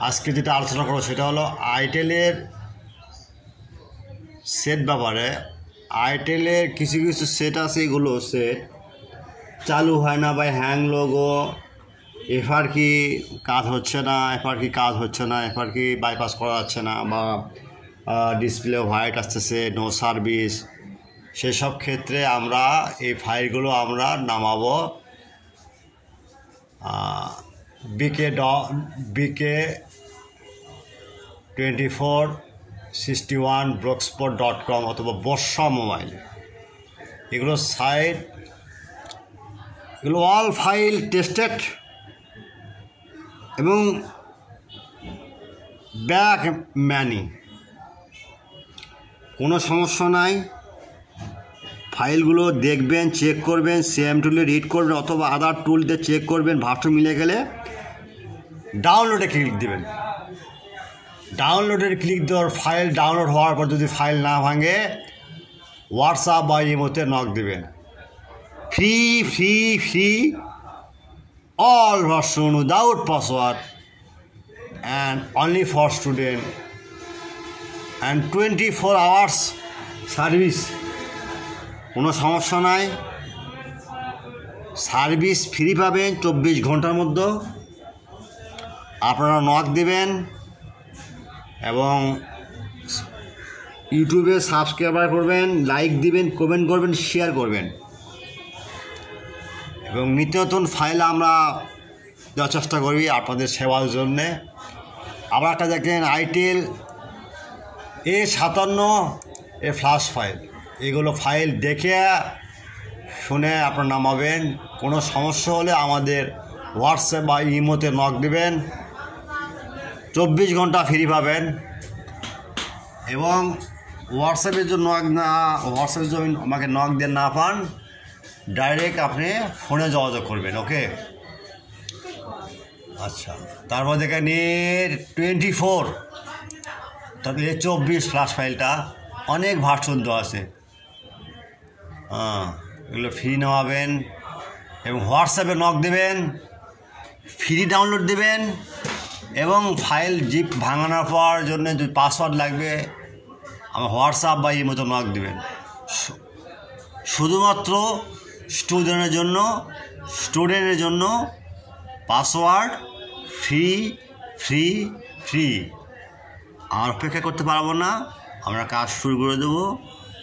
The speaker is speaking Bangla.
আজকে যেটা আলোচনা করব সেটা হলো আইটেলের সেট ব্যাপারে। আইটেলের কিছু কিছু সেট আছে, এগুলো সেট চালু হয় না বা হ্যাং লোগো, এফআর কি কাজ হচ্ছে না, এফআর কি কাজ হচ্ছে না, এফআর কি বাইপাস করা যাচ্ছে না, বা ডিসপ্লে হোয়াইট আসতেছে, নো সার্ভিস, সেসব ক্ষেত্রে আমরা এই ফাইলগুলো আমরা নামাবো bk2461blogspot.com অথবা বর্ষা মোবাইল। এগুলো সাইট, এগুলো অল ফাইল টেস্টেড এবং ব্যাক ম্যানি, কোনো সমস্যা নাই। ফাইলগুলো দেখবেন, চেক করবেন, সিএম টুলে রিড করবেন অথবা আদার টুল দিয়ে চেক করবেন। ভার্সন মিলে গেলে ডাউনলোডে ক্লিক দেবেন। ডাউনলোডের ক্লিক দেওয়ার ফাইল ডাউনলোড হওয়ার পর যদি ফাইল না ভাঙে হোয়াটসঅ্যাপ বা ইমোতে নক দেবেন। Free free free all version without password and only for student and 24 hours service. কোনো সমস্যা নাই, সার্ভিস ফ্রি পাবেন 24 ঘন্টার মধ্যে। আপনারা নক দেবেন এবং ইউটিউবে সাবস্ক্রাইবার করবেন, লাইক দিবেন, কমেন্ট করবেন, শেয়ার করবেন এবং নিত্য নতুন ফাইল আমরা দেওয়ার চেষ্টা করি আপনাদের সেবার জন্যে। আবার একটা দেখেন আইটেল A57 ফ্ল্যাশ ফাইল, এগুলো ফাইল দেখে শুনে আপনারা নামাবেন। কোনো সমস্যা হলে আমাদের হোয়াটসঅ্যাপ বা ইমোতে নক দেবেন, 24 ঘন্টা ফ্রি পাবেন। এবং হোয়াটসঅ্যাপের জন্য হোয়াটসঅ্যাপের জন্য আমাকে নক দিয়ে না পান, ডাইরেক্ট আপনি ফোনে যোগাযোগ করবেন। ওকে, আচ্ছা। তারপর দেখেন 24 তারপরে 24 ফ্ল্যাশ ফাইলটা অনেক ভার্সন দেওয়া আছে। এগুলো ফ্রি নেওয়াবেন এবং হোয়াটসঅ্যাপে নক দেবেন, ফ্রি ডাউনলোড দেবেন এবং ফাইল জিপ ভাঙানোর পর জন্য যদি পাসওয়ার্ড লাগবে আমার হোয়াটসঅ্যাপ বা এই মতো নক দেবেন। শুধুমাত্র স্টুডেন্টের জন্য পাসওয়ার্ড ফ্রি ফ্রি ফ্রি। আর অপেক্ষা করতে পারবো না, আমরা কাজ শুরু করে দেবো।